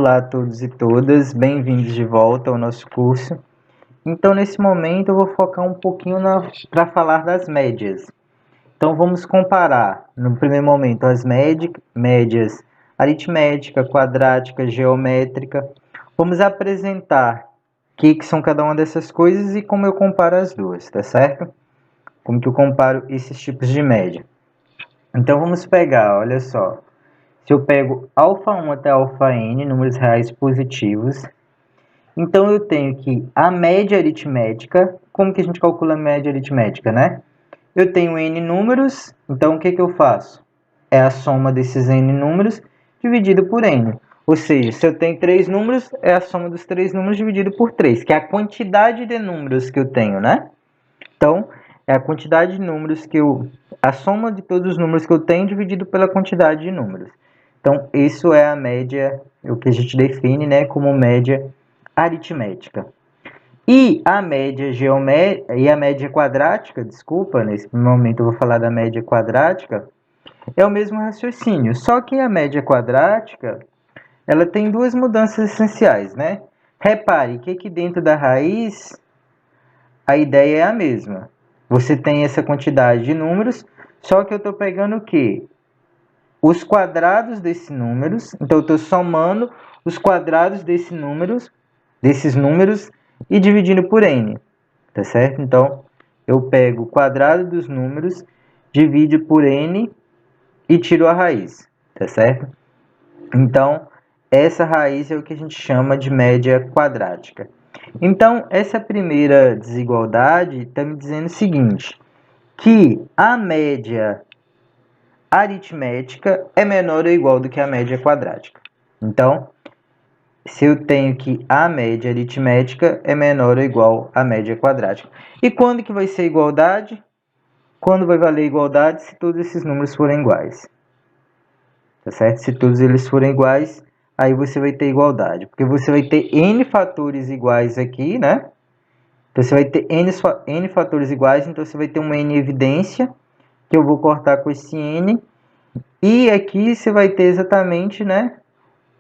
Olá a todos e todas, bem-vindos de volta ao nosso curso. Então, nesse momento, eu vou focar um pouquinho para falar das médias. Então, vamos comparar, no primeiro momento, as médias aritmética, quadrática, geométrica. Vamos apresentar o que são cada uma dessas coisas e como eu comparo as duas, tá certo? Como que eu comparo esses tipos de média. Então, vamos pegar, olha só. Se eu pego α1 até αn, números reais positivos, então eu tenho que a média aritmética, como que a gente calcula a média aritmética, né? Eu tenho n números, então o que eu faço? É a soma desses n números dividido por n. Ou seja, se eu tenho 3 números, é a soma dos 3 números dividido por 3, que é a quantidade de números que eu tenho, né? Então, é a quantidade de números a soma de todos os números que eu tenho dividido pela quantidade de números. Então, isso é a média, o que a gente define, né, como média aritmética. E a média quadrática, desculpa, nesse momento eu vou falar da média quadrática, é o mesmo raciocínio, só que a média quadrática, ela tem duas mudanças essenciais, né? Repare que dentro da raiz, a ideia é a mesma. Você tem essa quantidade de números, só que eu estou pegando o quê? Os quadrados desses números, então eu estou somando os quadrados desses números e dividindo por n, tá certo? Então, eu pego o quadrado dos números, divido por n e tiro a raiz, tá certo? Então, essa raiz é o que a gente chama de média quadrática. Então, essa primeira desigualdade está me dizendo o seguinte, que a média aritmética é menor ou igual do que a média quadrática. Então, se eu tenho que a média aritmética é menor ou igual à média quadrática. E quando que vai ser igualdade? Quando vai valer igualdade? Se todos esses números forem iguais. Tá certo? Se todos eles forem iguais, aí você vai ter igualdade. Porque você vai ter n fatores iguais aqui, né? Então, você vai ter n fatores iguais, então você vai ter uma n evidência, que eu vou cortar com esse n. E aqui você vai ter exatamente, né,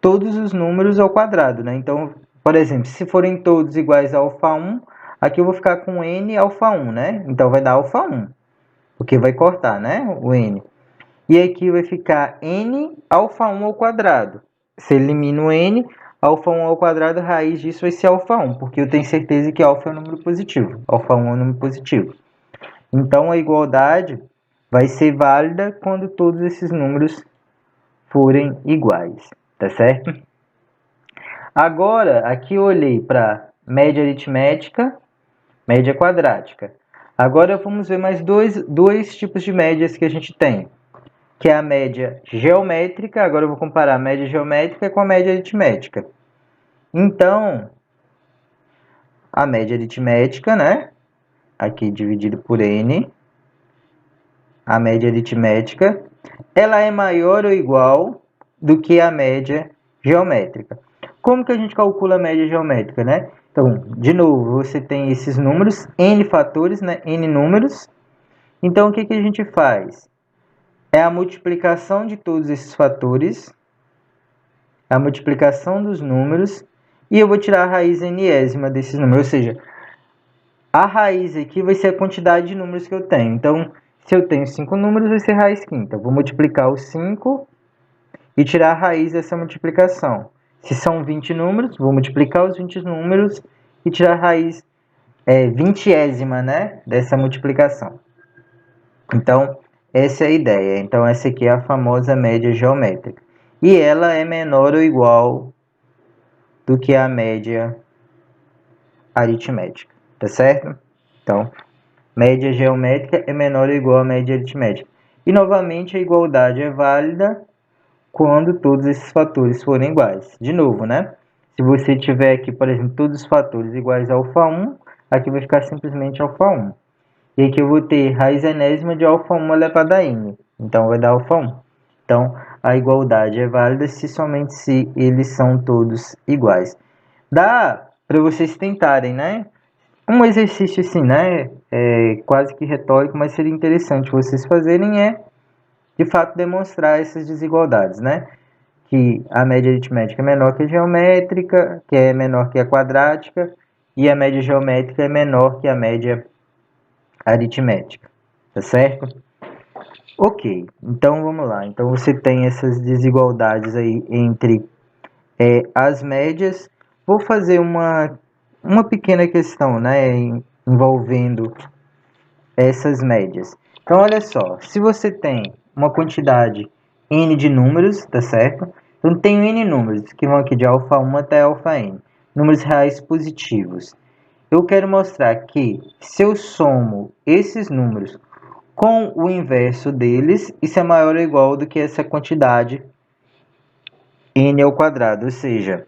todos os números ao quadrado, né? Então, por exemplo, se forem todos iguais a α1, aqui eu vou ficar com n α1, né? Então, vai dar α1, porque vai cortar, né, o n. E aqui vai ficar n α1 ao quadrado. Se elimina o n, α1 ao quadrado, a raiz disso vai ser α1, porque eu tenho certeza que α é um número positivo. α1 é um número positivo. Então, a igualdade vai ser válida quando todos esses números forem iguais, tá certo? Agora, aqui eu olhei para média aritmética, média quadrática. Agora vamos ver mais dois tipos de médias que a gente tem, que é a média geométrica. Agora eu vou comparar a média geométrica com a média aritmética. Então, a média aritmética, né? Aqui dividido por n, a média aritmética, ela é maior ou igual do que a média geométrica. Como que a gente calcula a média geométrica, né? Então, de novo, você tem esses números, n fatores, né? N números. Então, o que a gente faz? É a multiplicação de todos esses fatores, a multiplicação dos números, e eu vou tirar a raiz nésima desses números, ou seja, a raiz aqui vai ser a quantidade de números que eu tenho. Então, se eu tenho 5 números, vai ser raiz quinta. Eu vou multiplicar os 5 e tirar a raiz dessa multiplicação. Se são 20 números, vou multiplicar os 20 números e tirar a raiz vingésima, né, dessa multiplicação. Então, essa é a ideia. Então, essa aqui é a famosa média geométrica. E ela é menor ou igual do que a média aritmética, tá certo? Então, média geométrica é menor ou igual à média aritmética. E, novamente, a igualdade é válida quando todos esses fatores forem iguais. De novo, né? Se você tiver aqui, por exemplo, todos os fatores iguais a α1, aqui vai ficar simplesmente α1. E aqui eu vou ter raiz enésima de α1 elevado a n. Então, vai dar α1. Então, a igualdade é válida somente se eles são todos iguais. Dá para vocês tentarem, né? Um exercício assim, né? Quase que retórico, mas seria interessante vocês fazerem de fato, demonstrar essas desigualdades, né? que a média aritmética é menor que a geométrica, que é menor que a quadrática, e a média geométrica é menor que a média aritmética, tá certo? Ok, então vamos lá. Então você tem essas desigualdades aí entre as médias. Vou fazer uma pequena questão, né, envolvendo essas médias. Então, olha só, se você tem uma quantidade n de números, tá certo? Então, tem n números que vão aqui de alfa 1 até alfa n, números reais positivos. Eu quero mostrar que se eu somo esses números com o inverso deles, isso é maior ou igual do que essa quantidade n ao quadrado, ou seja,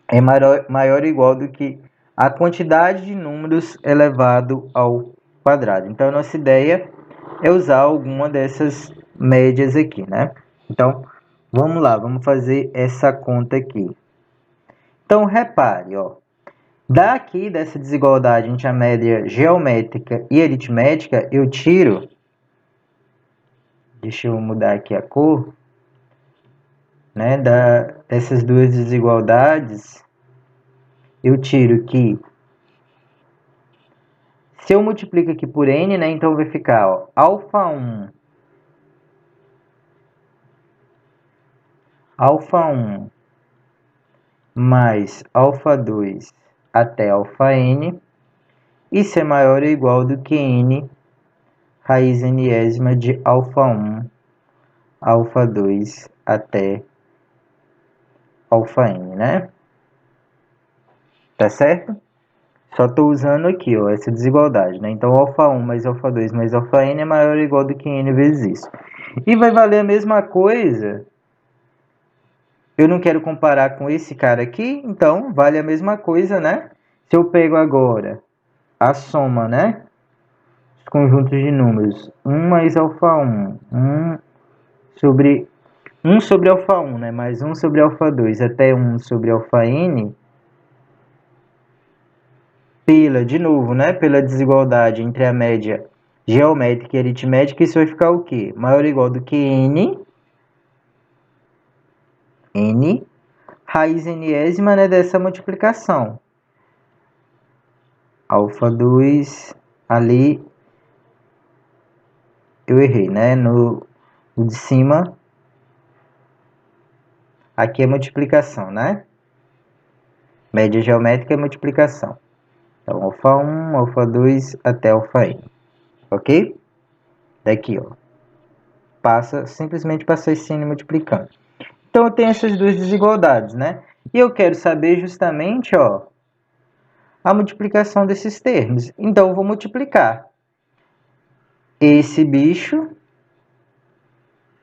é maior ou igual do que a quantidade de números elevado ao quadrado. Então, a nossa ideia é usar alguma dessas médias aqui, né? Então, vamos lá, vamos fazer essa conta aqui. Então, repare, ó, daqui dessa desigualdade entre a média geométrica e aritmética, eu tiro, deixa eu mudar aqui a cor, né, dessas duas desigualdades, eu tiro que se eu multiplico aqui por n, né, então vai ficar, ó, alfa 1 mais alfa 2 até alfa n, isso é maior ou igual do que n raiz nésima de alfa 1, alfa 2 até alfa n, né? Tá certo? Só estou usando aqui, ó, essa desigualdade, né? Então, alfa 1 mais alfa 2 mais alfa n é maior ou igual do que n vezes isso. E vai valer a mesma coisa. Eu não quero comparar com esse cara aqui, então vale a mesma coisa, né? Se eu pego agora a soma, né? Os conjuntos de números 1 mais alfa 1, 1 sobre alfa 1, né? Mais 1 sobre alfa 2 até 1 sobre alfa n, de novo, né? Pela desigualdade entre a média geométrica e aritmética, isso vai ficar o quê? Maior ou igual do que n raiz nésima, né, dessa multiplicação. Alfa 2, ali eu errei, né? No de cima, aqui é multiplicação, né? Média geométrica é multiplicação. Então, alfa 1, alfa 2 até alfa n. Ok? Daqui, ó. Simplesmente passa esse n multiplicando. Então, eu tenho essas duas desigualdades, né? E eu quero saber justamente, ó, a multiplicação desses termos. Então, eu vou multiplicar esse bicho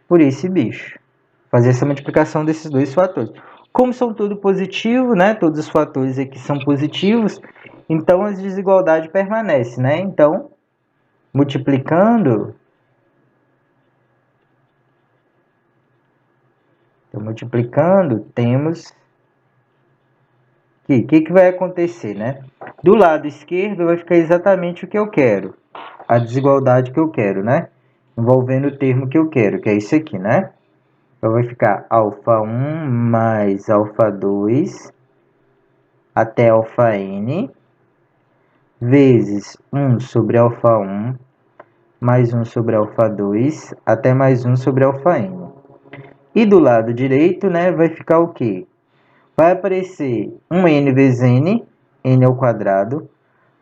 por esse bicho. Fazer essa multiplicação desses dois fatores. Como são tudo positivo, né? Todos os fatores aqui são positivos, então a desigualdade permanece, né? Então, multiplicando, temos que o que vai acontecer, né? Do lado esquerdo vai ficar exatamente o que eu quero, a desigualdade que eu quero, né? Envolvendo o termo que eu quero, que é isso aqui, né? Então, vai ficar alfa 1 mais alfa 2 até alfa n, vezes 1 sobre alfa 1, mais 1 sobre alfa 2, até mais 1 sobre alfa n. E do lado direito, né, vai ficar o quê? Vai aparecer um n vezes n ao quadrado,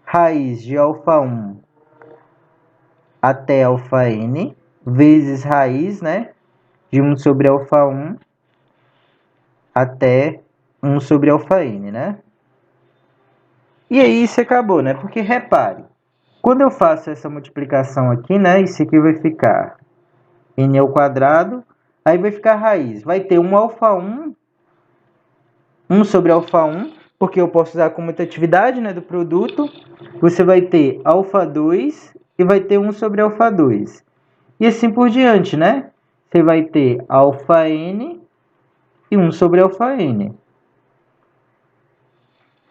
raiz de alfa 1 até alfa n, vezes raiz, né, de 1 sobre alfa 1 até 1 sobre alfa n, né? E aí isso acabou, né? Porque repare, quando eu faço essa multiplicação aqui, né, isso aqui vai ficar n ao quadrado, aí vai ficar raiz. Vai ter um alfa 1, 1 sobre alfa 1, porque eu posso usar como mutatividade, né, do produto. Você vai ter alfa 2 e vai ter 1 sobre alfa 2. E assim por diante, né? Você vai ter alfa n e 1 sobre alfa n.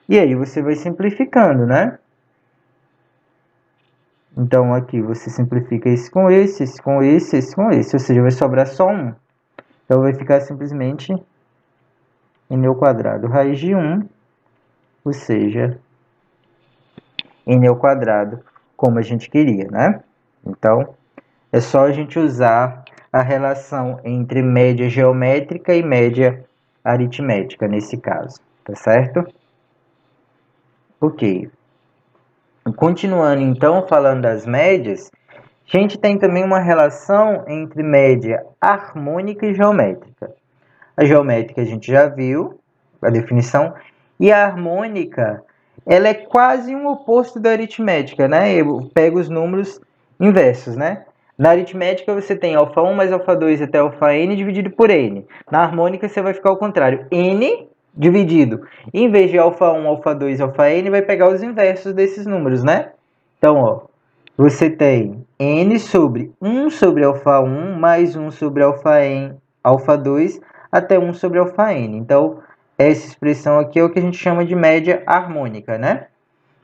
E aí você vai simplificando, né? Então, aqui você simplifica esse com esse, esse com esse, esse com esse. Ou seja, vai sobrar só 1. Então vai ficar simplesmente n ao quadrado raiz de 1, ou seja, n ao quadrado, como a gente queria, né? Então, é só a gente usar a relação entre média geométrica e média aritmética, nesse caso, tá certo? Ok. Continuando, então, falando das médias, a gente tem também uma relação entre média harmônica e geométrica. A geométrica a gente já viu, a definição, e a harmônica, ela é quase um oposto da aritmética, né? Eu pego os números inversos, né? Na aritmética você tem alfa 1 mais alfa 2 até alfa n dividido por n. Na harmônica você vai ficar ao contrário, n dividido. Em vez de alfa 1, alfa 2, alfa n, vai pegar os inversos desses números, né? Então, ó, você tem n sobre 1 sobre alfa 1 mais 1 sobre alfa n, alfa 2 até 1 sobre alfa n. Então, essa expressão aqui é o que a gente chama de média harmônica, né?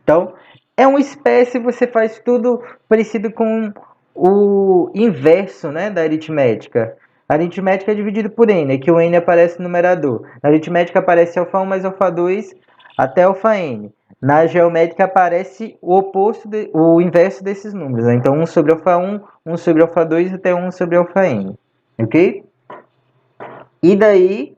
Então, é uma espécie, você faz tudo parecido com o inverso, né, da aritmética. A aritmética é dividida por n, aqui o n aparece no numerador. Na aritmética aparece alfa 1 mais alfa 2 até alfa n. Na geométrica aparece o oposto, o inverso desses números, né? Então, 1 sobre alfa 1, 1 sobre alfa 2 até 1 sobre alfa n. Ok? E daí,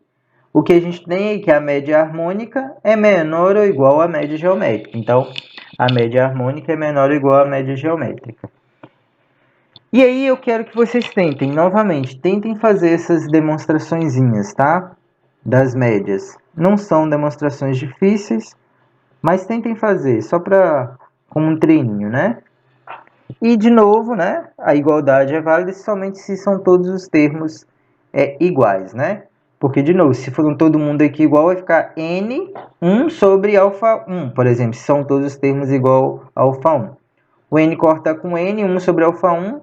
o que a gente tem é que a média harmônica é menor ou igual à média geométrica. Então, a média harmônica é menor ou igual à média geométrica. E aí eu quero que vocês tentem, novamente, tentem fazer essas demonstraçõezinhas, tá? Das médias. Não são demonstrações difíceis, mas tentem fazer, só para como um treininho, né? E, de novo, né, a igualdade é válida somente se são todos os termos iguais, né? Porque, de novo, se for todo mundo aqui igual, vai ficar n 1 sobre alfa 1, por exemplo, se são todos os termos igual a alfa 1. O n corta com n, 1 sobre alfa 1,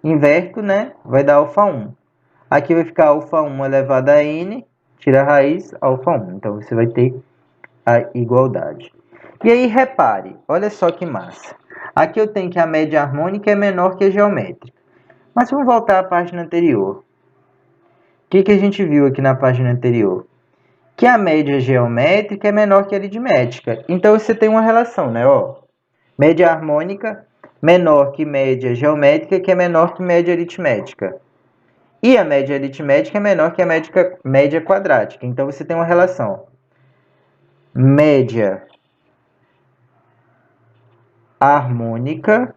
inverto, né? Vai dar alfa 1. Aqui vai ficar alfa 1 elevado a n, tira a raiz, alfa 1. Então, você vai ter a igualdade. E aí, repare, olha só que massa. Aqui eu tenho que a média harmônica é menor que a geométrica. Mas vamos voltar à página anterior. O que a gente viu aqui na página anterior? Que a média geométrica é menor que a aritmética. Então, você tem uma relação, né? Ó, média harmônica menor que média geométrica, que é menor que média aritmética. E a média aritmética é menor que a média quadrática. Então, você tem uma relação. Média harmônica,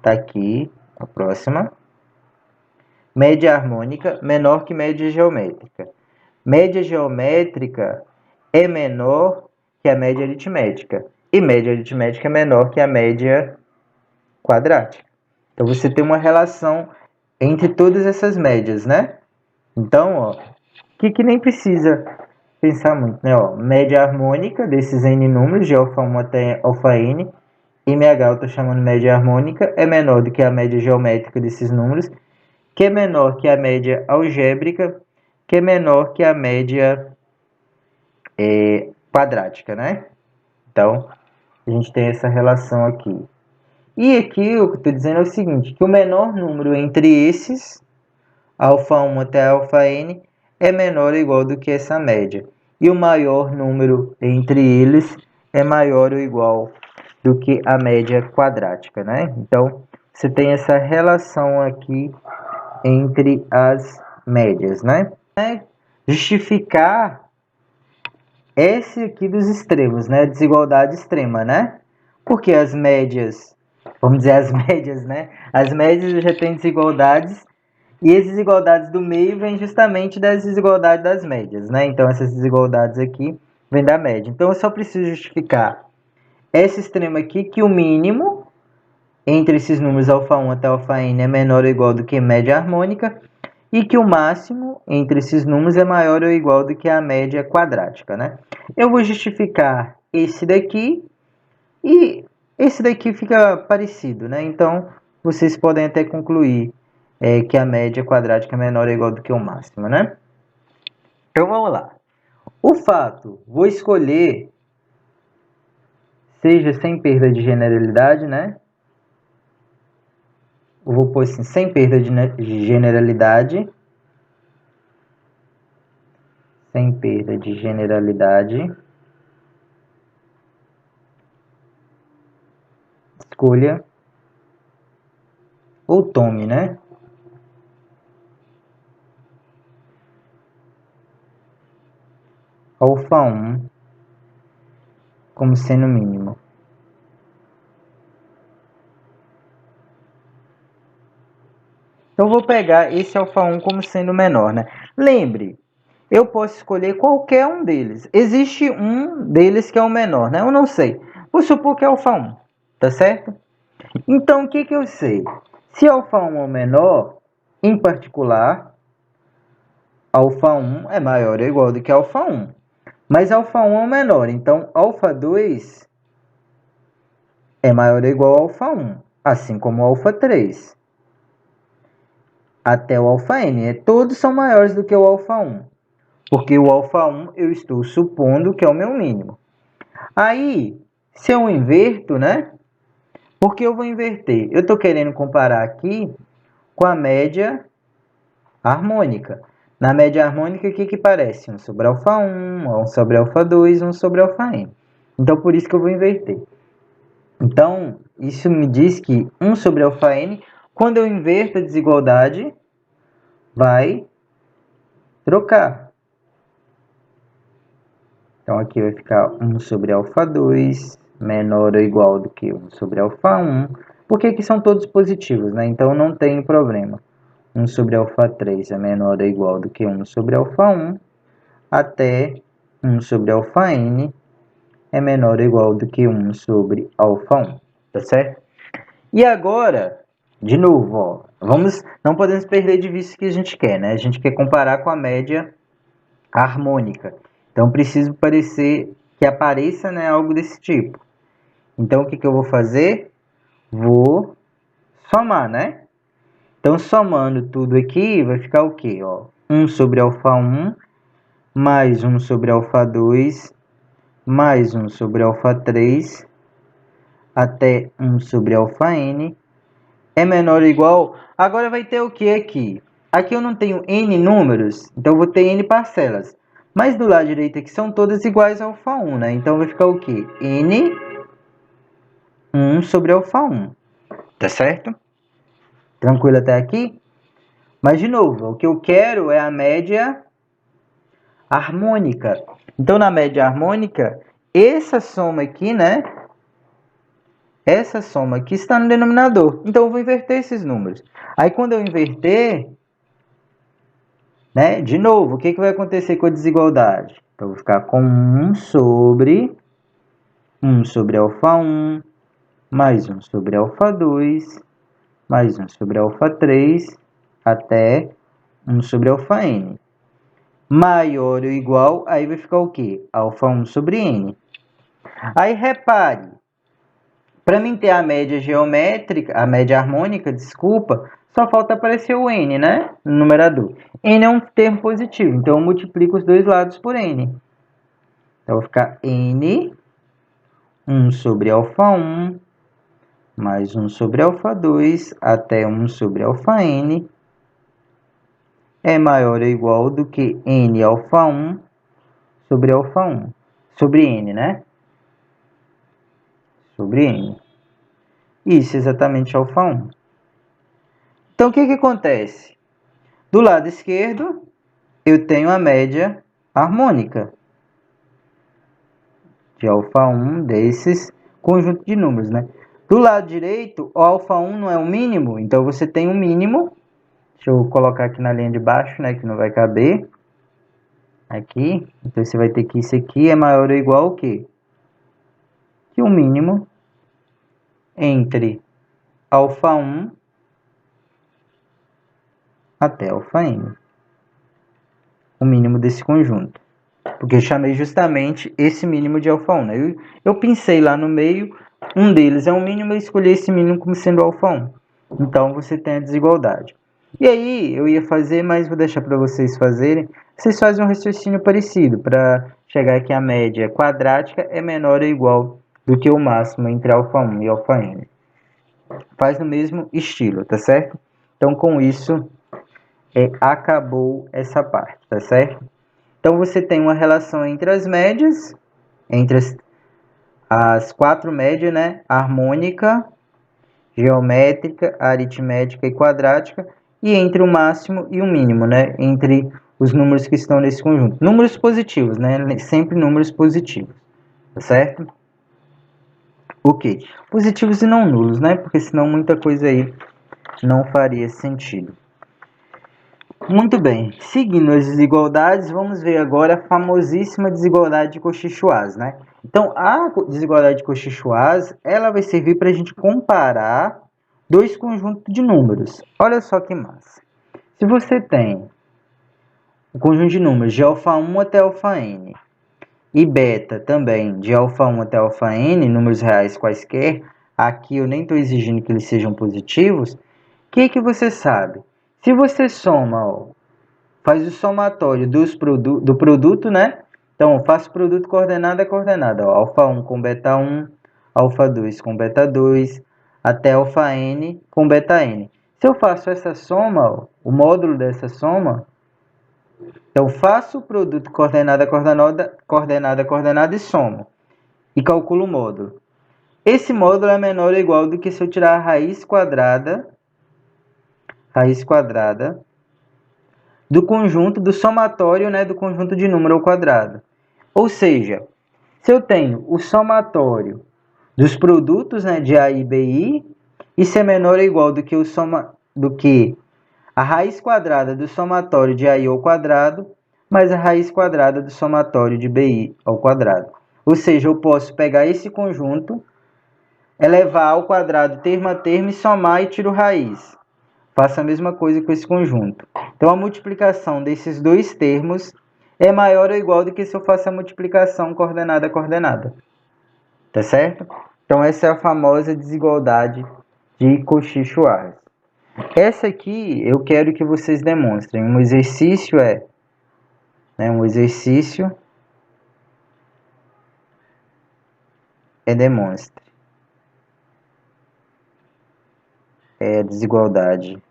tá aqui, a próxima. Média harmônica menor que média geométrica. Média geométrica é menor que a média aritmética. E média aritmética é menor que a média quadrática. Então, você tem uma relação entre todas essas médias, né? Então, ó, que nem precisa pensar muito, né? Ó, média harmônica desses n números, de alfa 1 até alfa n, MH eu estou chamando média harmônica, é menor do que a média geométrica desses números, que é menor que a média algébrica, que é menor que a média quadrática, né? Então, a gente tem essa relação aqui. E aqui o que eu estou dizendo é o seguinte, que o menor número entre esses, alfa 1 até alfa n, é menor ou igual do que essa média. E o maior número entre eles é maior ou igual do que a média quadrática, né? Então, você tem essa relação aqui entre as médias, né? Justificar esse aqui dos extremos, né? Desigualdade extrema, né? Porque as médias, vamos dizer as médias, né? As médias já têm desigualdades e as desigualdades do meio vêm justamente das desigualdades das médias, né? Então, essas desigualdades aqui vêm da média. Então, eu só preciso justificar esse extremo aqui, que o mínimo entre esses números alfa 1 até alfa n é menor ou igual do que média harmônica, e que o máximo entre esses números é maior ou igual do que a média quadrática, né? Eu vou justificar esse daqui e esse daqui fica parecido, né? Então, vocês podem até concluir que a média quadrática é menor ou igual do que o máximo, né? Então, vamos lá. O fato, vou escolher, seja sem perda de generalidade, né? Eu vou pôr assim, sem perda de generalidade. sem perda de generalidade, escolha ou tome, né? Alfa 1 como sendo mínimo. Então, eu vou pegar esse alfa 1 como sendo menor, né? Lembre, eu posso escolher qualquer um deles. Existe um deles que é o menor, né? Eu não sei. Vou supor que é alfa 1, tá certo? Então, o que eu sei? Se alfa 1 é o menor, em particular, alfa 1 é maior ou igual do que alfa 1. Mas alfa 1 é o menor, então alfa 2 é maior ou igual ao alfa 1, assim como o alfa 3. Até o alfa n, todos são maiores do que o alfa 1. Porque o alfa 1 eu estou supondo que é o meu mínimo. Aí, se eu inverto, né? Por que eu vou inverter? Eu estou querendo comparar aqui com a média harmônica. Na média harmônica, o que parece? 1 sobre alfa 1, 1 sobre alfa 2, 1 sobre alfa n. Então, por isso que eu vou inverter. Então, isso me diz que 1 sobre alfa n, quando eu inverto a desigualdade, vai trocar. Então, aqui vai ficar 1 sobre alfa 2 menor ou igual do que 1 sobre alfa 1. Porque aqui são todos positivos, né? Então, não tem problema. 1 sobre alfa 3 é menor ou igual do que 1 sobre alfa 1. Até 1 sobre alfa n é menor ou igual do que 1 sobre alfa 1. Tá certo? E agora, de novo, ó, não podemos perder de vista o que a gente quer, né? A gente quer comparar com a média harmônica. Então, preciso que apareça, né, algo desse tipo. Então, o que eu vou fazer? Vou somar, né? Então, somando tudo aqui, vai ficar o quê? Ó, 1 sobre alfa 1, mais 1 sobre alfa 2, mais 1 sobre alfa 3, até 1 sobre alfa n, é menor ou igual... Agora vai ter o que aqui? Aqui eu não tenho n números, então eu vou ter n parcelas. Mas do lado direito aqui são todas iguais a alfa 1, né? Então vai ficar o quê? N 1 sobre alfa 1. Tá certo? Tranquilo até aqui? Mas, de novo, o que eu quero é a média harmônica. Então, na média harmônica, essa soma aqui, né? Essa soma aqui está no denominador. Então, eu vou inverter esses números. Aí, quando eu inverter, né? De novo, o que vai acontecer com a desigualdade? Então, eu vou ficar com 1 sobre alfa 1, mais 1 sobre alfa 2, mais 1 sobre alfa 3, até 1 sobre alfa n. Maior ou igual, aí vai ficar o quê? Alfa 1 sobre n. Aí, repare, para mim ter a média geométrica, a média harmônica, desculpa, só falta aparecer o n, né? No numerador. N é um termo positivo, então eu multiplico os dois lados por n. Então, vai ficar n, 1 sobre alfa 1, mais 1 sobre alfa 2, até 1 sobre alfa n, é maior ou igual do que n alfa 1 sobre alfa 1. Sobre n, né? Sobre n. Isso, exatamente alfa 1. Então, o que acontece? Do lado esquerdo, eu tenho a média harmônica de alfa 1 desses conjunto de números, né? Do lado direito, o alfa 1 não é o mínimo, então você tem um mínimo. Deixa eu colocar aqui na linha de baixo, né, que não vai caber. Aqui, então você vai ter que isso aqui é maior ou igual ao quê? Que o mínimo entre alfa 1 até alfa n. O mínimo desse conjunto. Porque eu chamei justamente esse mínimo de alfa 1. Né? Eu pensei lá no meio, um deles é um mínimo, e escolhi esse mínimo como sendo alfa 1. Então, você tem a desigualdade. E aí, eu ia fazer, mas vou deixar para vocês fazerem. Vocês fazem um raciocínio parecido, para chegar que a média quadrática é menor ou igual do que o máximo entre alfa 1 e alfa n. Faz no mesmo estilo, tá certo? Então, com isso, acabou essa parte, tá certo? Então, você tem uma relação entre as médias, entre as 4 médias, né? Harmônica, geométrica, aritmética e quadrática, e entre o máximo e o mínimo, né? Entre os números que estão nesse conjunto. Números positivos, né? Sempre números positivos, tá certo? Ok. Positivos e não nulos, né? Porque senão muita coisa aí não faria sentido. Muito bem. Seguindo as desigualdades, vamos ver agora a famosíssima desigualdade de Cauchy-Schwarz, né? Então, a desigualdade de Cauchy-Schwarz, ela vai servir para a gente comparar dois conjuntos de números. Olha só que massa. Se você tem o conjunto de números de α1 até αn e beta também de α1 até αn, números reais quaisquer, aqui eu nem estou exigindo que eles sejam positivos, o que você sabe? Se você soma, ó, faz o somatório do produto, né? Então, eu faço produto coordenada a coordenada, ó, α1 com beta1, α2 com beta2, até αn com beta-n. Se eu faço essa soma, ó, o módulo dessa soma, então faço o produto coordenada a coordenada, coordenada a coordenada e somo. E calculo o módulo. Esse módulo é menor ou igual do que se eu tirar a raiz quadrada do conjunto, do somatório, né, do conjunto de número ao quadrado. Ou seja, se eu tenho o somatório dos produtos, né, de A e BI, isso é menor ou igual do que a raiz quadrada do somatório de AI ao quadrado, mais a raiz quadrada do somatório de BI ao quadrado. Ou seja, eu posso pegar esse conjunto, elevar ao quadrado termo a termo e somar e tiro raiz. Faço a mesma coisa com esse conjunto. Então, a multiplicação desses dois termos é maior ou igual do que se eu faço a multiplicação coordenada a coordenada. Tá certo? Então, essa é a famosa desigualdade de Cauchy-Schwarz. Essa aqui eu quero que vocês demonstrem. Um exercício demonstre. É a desigualdade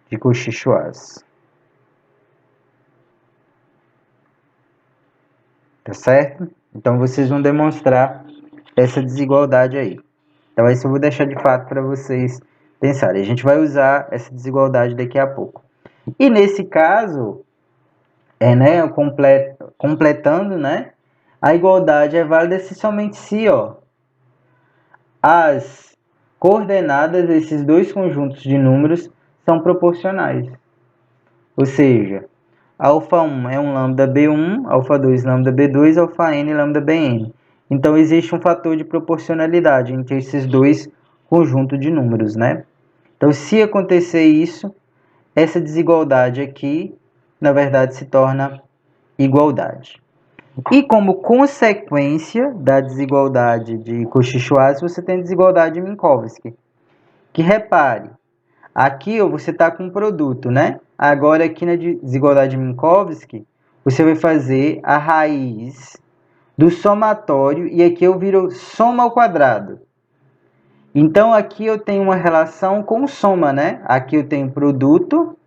de Cauchy-Schwarz. Tá certo? Então, vocês vão demonstrar essa desigualdade aí. Então, isso eu vou deixar de fato para vocês pensarem. A gente vai usar essa desigualdade daqui a pouco. E nesse caso, né, completando, né, a igualdade é válida se somente se, ó, as coordenadas desses dois conjuntos de números são proporcionais. Ou seja, α1 é um lambda B1, α2 lambda B2, αn lambda Bn. Então, existe um fator de proporcionalidade entre esses dois conjuntos de números, né? Então, se acontecer isso, essa desigualdade aqui, na verdade, se torna igualdade. E como consequência da desigualdade de Cauchy-Schwarz, você tem a desigualdade de Minkowski. Que repare, aqui você está com um produto, né? Agora aqui na desigualdade de Minkowski, você vai fazer a raiz do somatório e aqui eu viro soma ao quadrado. Então aqui eu tenho uma relação com soma, né? Aqui eu tenho produto,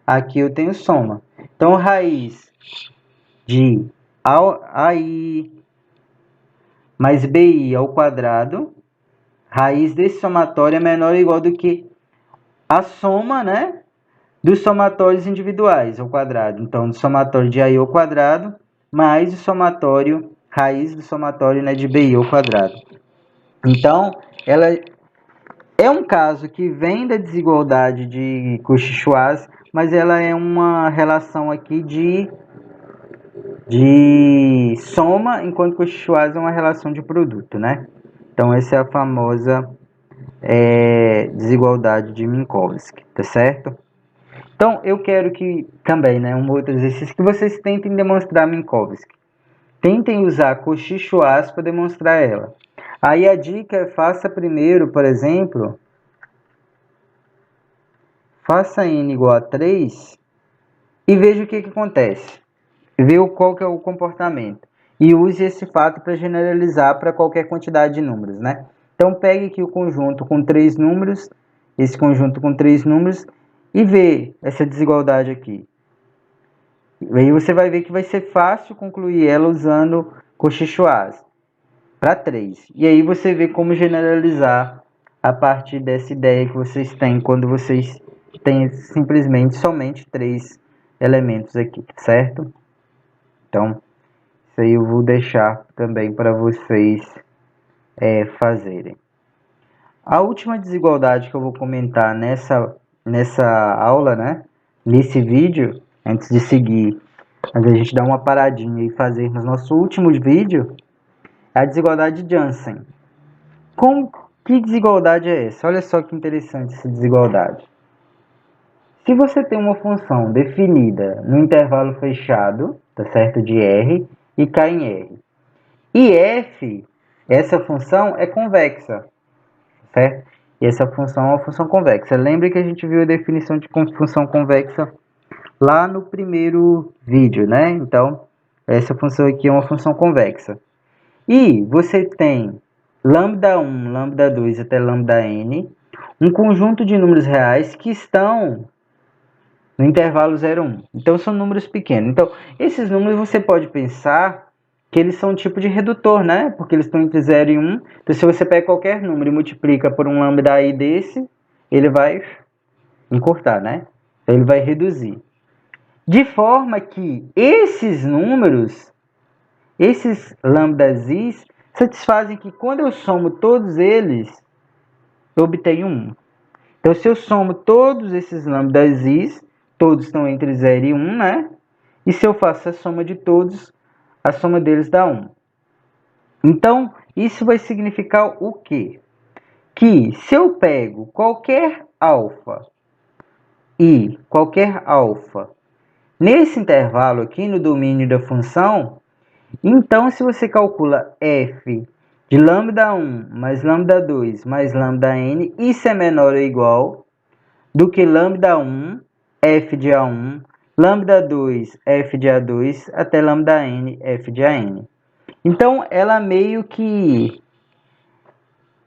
aqui eu tenho soma. Então raiz de AI mais BI ao quadrado, raiz desse somatório é menor ou igual do que a soma, né, dos somatórios individuais ao quadrado. Então, do somatório de AI ao quadrado, mais o somatório, raiz do somatório, né, de BI ao quadrado. Então, ela é um caso que vem da desigualdade de Cauchy-Schwarz, mas ela é uma relação aqui de soma, enquanto Cauchy-Schwarz é uma relação de produto, né? Então, essa é a famosa desigualdade de Minkowski, tá certo? Então, eu quero que também, né, um outro exercício, que vocês tentem demonstrar Minkowski. Tentem usar Cauchy-Schwarz para demonstrar ela. Aí a dica é faça primeiro, por exemplo, faça n igual a 3 e veja o que acontece. Vê qual que é o comportamento. E use esse fato para generalizar para qualquer quantidade de números, né? Então, pegue aqui o conjunto com 3 números esse conjunto com 3 números e ver essa desigualdade aqui. E aí você vai ver que vai ser fácil concluir ela usando Cauchy-Schwarz para 3. E aí você vê como generalizar a partir dessa ideia que vocês têm quando vocês têm simplesmente somente 3 elementos aqui, certo? Então, isso aí eu vou deixar também para vocês fazerem. A última desigualdade que eu vou comentar nessa aula, né? Nesse vídeo, antes de seguir, antes a gente dar uma paradinha e fazermos nosso último vídeo, é a desigualdade de Jansen. Que desigualdade é essa? Olha só que interessante essa desigualdade. Se você tem uma função definida no intervalo fechado, tá certo, de R, e K em R, e F, essa função é convexa, certo? E essa função é uma função convexa. Lembre que a gente viu a definição de função convexa lá no primeiro vídeo, né? Então, essa função aqui é uma função convexa. E você tem lambda1, lambda2 até lambda-n, um conjunto de números reais que estão no intervalo 0, 1. Então, são números pequenos. Então, esses números você pode pensar que eles são um tipo de redutor, né? Porque eles estão entre 0 e 1. Então, se você pega qualquer número e multiplica por um lambda-i desse, ele vai encurtar, né? Então, ele vai reduzir. De forma que esses números, esses lambdas-i's, satisfazem que quando eu somo todos eles, eu obtenho 1. Então, se eu somo todos esses lambdas-i's, todos estão entre 0 e 1, né? E se eu faço a soma de todos, a soma deles dá 1. Então, isso vai significar o quê? Que se eu pego qualquer alfa e qualquer alfa nesse intervalo aqui no domínio da função, então se você calcula f de lambda1 mais lambda2 mais lambda-n, isso é menor ou igual do que lambda1, f de A1, lambda2, f de A2, até lambda-n, f de AN. Então, ela meio que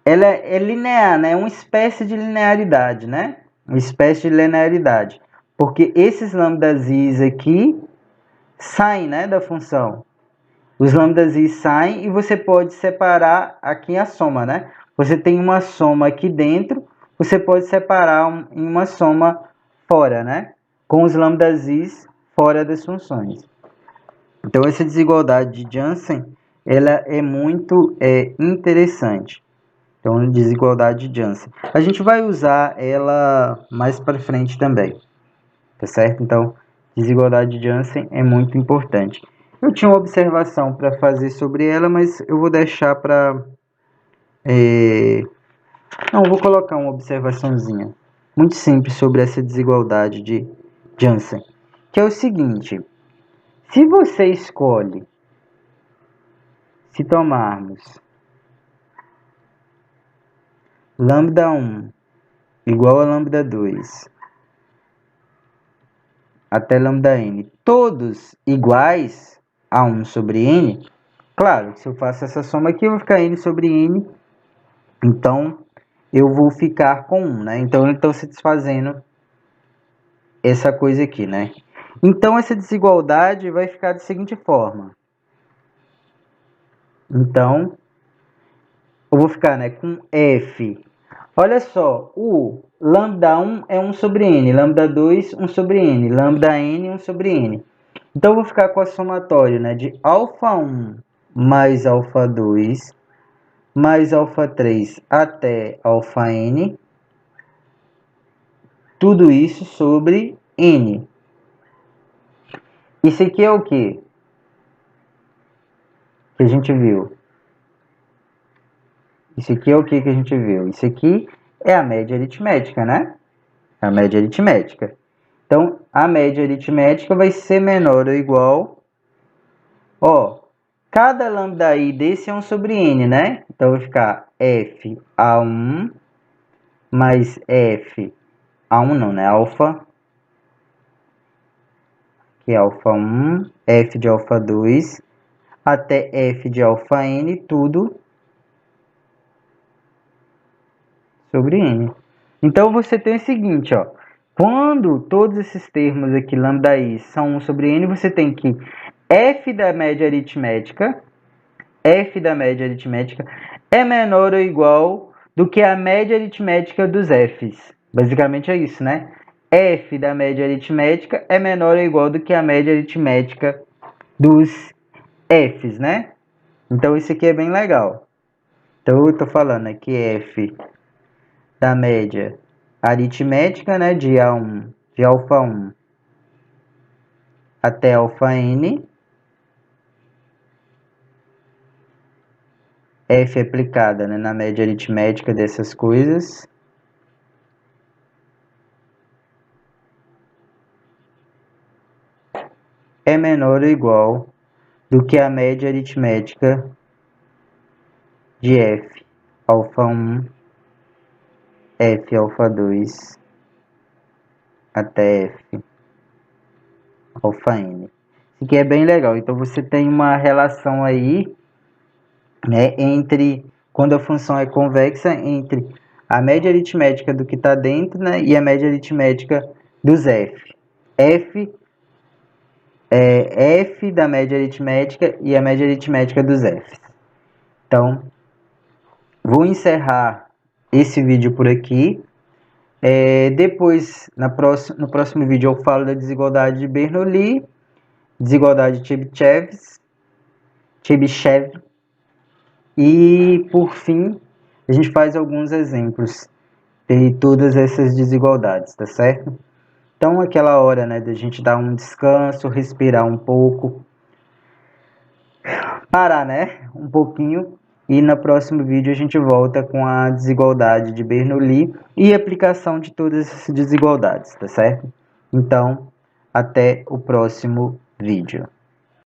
ela é linear, né? É uma espécie de linearidade, né? Uma espécie de linearidade. Porque esses lambdas-i's aqui saem, né, da função. Os lambdas-i's saem e você pode separar aqui a soma, né? Você tem uma soma aqui dentro, você pode separar em uma soma fora, né? Com os lambdas-i's fora das funções. Então, essa desigualdade de Jansen, ela é muito interessante. Então, desigualdade de Jansen. A gente vai usar ela mais para frente também, tá certo? Então, desigualdade de Jansen é muito importante. Eu tinha uma observação para fazer sobre ela, mas eu vou deixar para... Não, eu vou colocar uma observaçãozinha muito simples sobre essa desigualdade de Jansen, que é o seguinte: se você escolhe, se tomarmos lambda1 igual a lambda2 até lambda-n, todos iguais a 1 sobre n, claro, se eu faço essa soma aqui, eu vou ficar n sobre n, então eu vou ficar com 1, né? Então, eu estou satisfazendo essa coisa aqui, né? Então, essa desigualdade vai ficar da seguinte forma. Então, eu vou ficar, né, com f. Olha só, o lambda1 é 1 sobre n, lambda2, 1 sobre n, lambda-n, 1 sobre n. Então, eu vou ficar com a somatória, né, de alfa1 mais alfa2 mais alfa3 até alfa-n, tudo isso sobre n. Isso aqui é o quê? Que a gente viu. Isso aqui é o que a gente viu? Isso aqui é a média aritmética, né? A média aritmética. Então, a média aritmética vai ser menor ou igual... Ó, cada lambda-i desse é 1 sobre n, né? Então, vai ficar f a1 mais f... A1 não, né? Alfa... Que é alfa1, f de alfa2, até f de alfa-n, tudo sobre n. Então, você tem o seguinte, ó. Quando todos esses termos aqui, lambda i, são 1 sobre n, você tem que f da média aritmética é menor ou igual do que a média aritmética dos f's. Basicamente é isso, né? F da média aritmética é menor ou igual do que a média aritmética dos f's, né? Então, isso aqui é bem legal. Então, eu estou falando aqui f da média aritmética, né, de A1, de alfa 1 até alfa n, f aplicada, né, na média aritmética dessas coisas, é menor ou igual do que a média aritmética de f alfa 1, f alfa 2 até f alfa n. Isso aqui é bem legal. Então, você tem uma relação aí, né, entre, quando a função é convexa, entre a média aritmética do que está dentro, né, e a média aritmética dos f. F é f da média aritmética e a média aritmética dos f. Então, vou encerrar esse vídeo por aqui. Depois, no próximo vídeo, eu falo da desigualdade de Bernoulli, desigualdade de Chebyshev, e, por fim, a gente faz alguns exemplos de todas essas desigualdades, tá certo? Então, aquela hora, né, da gente dar um descanso, respirar um pouco, parar, né, um pouquinho, e no próximo vídeo a gente volta com a desigualdade de Bernoulli e aplicação de todas essas desigualdades, tá certo? Então, até o próximo vídeo.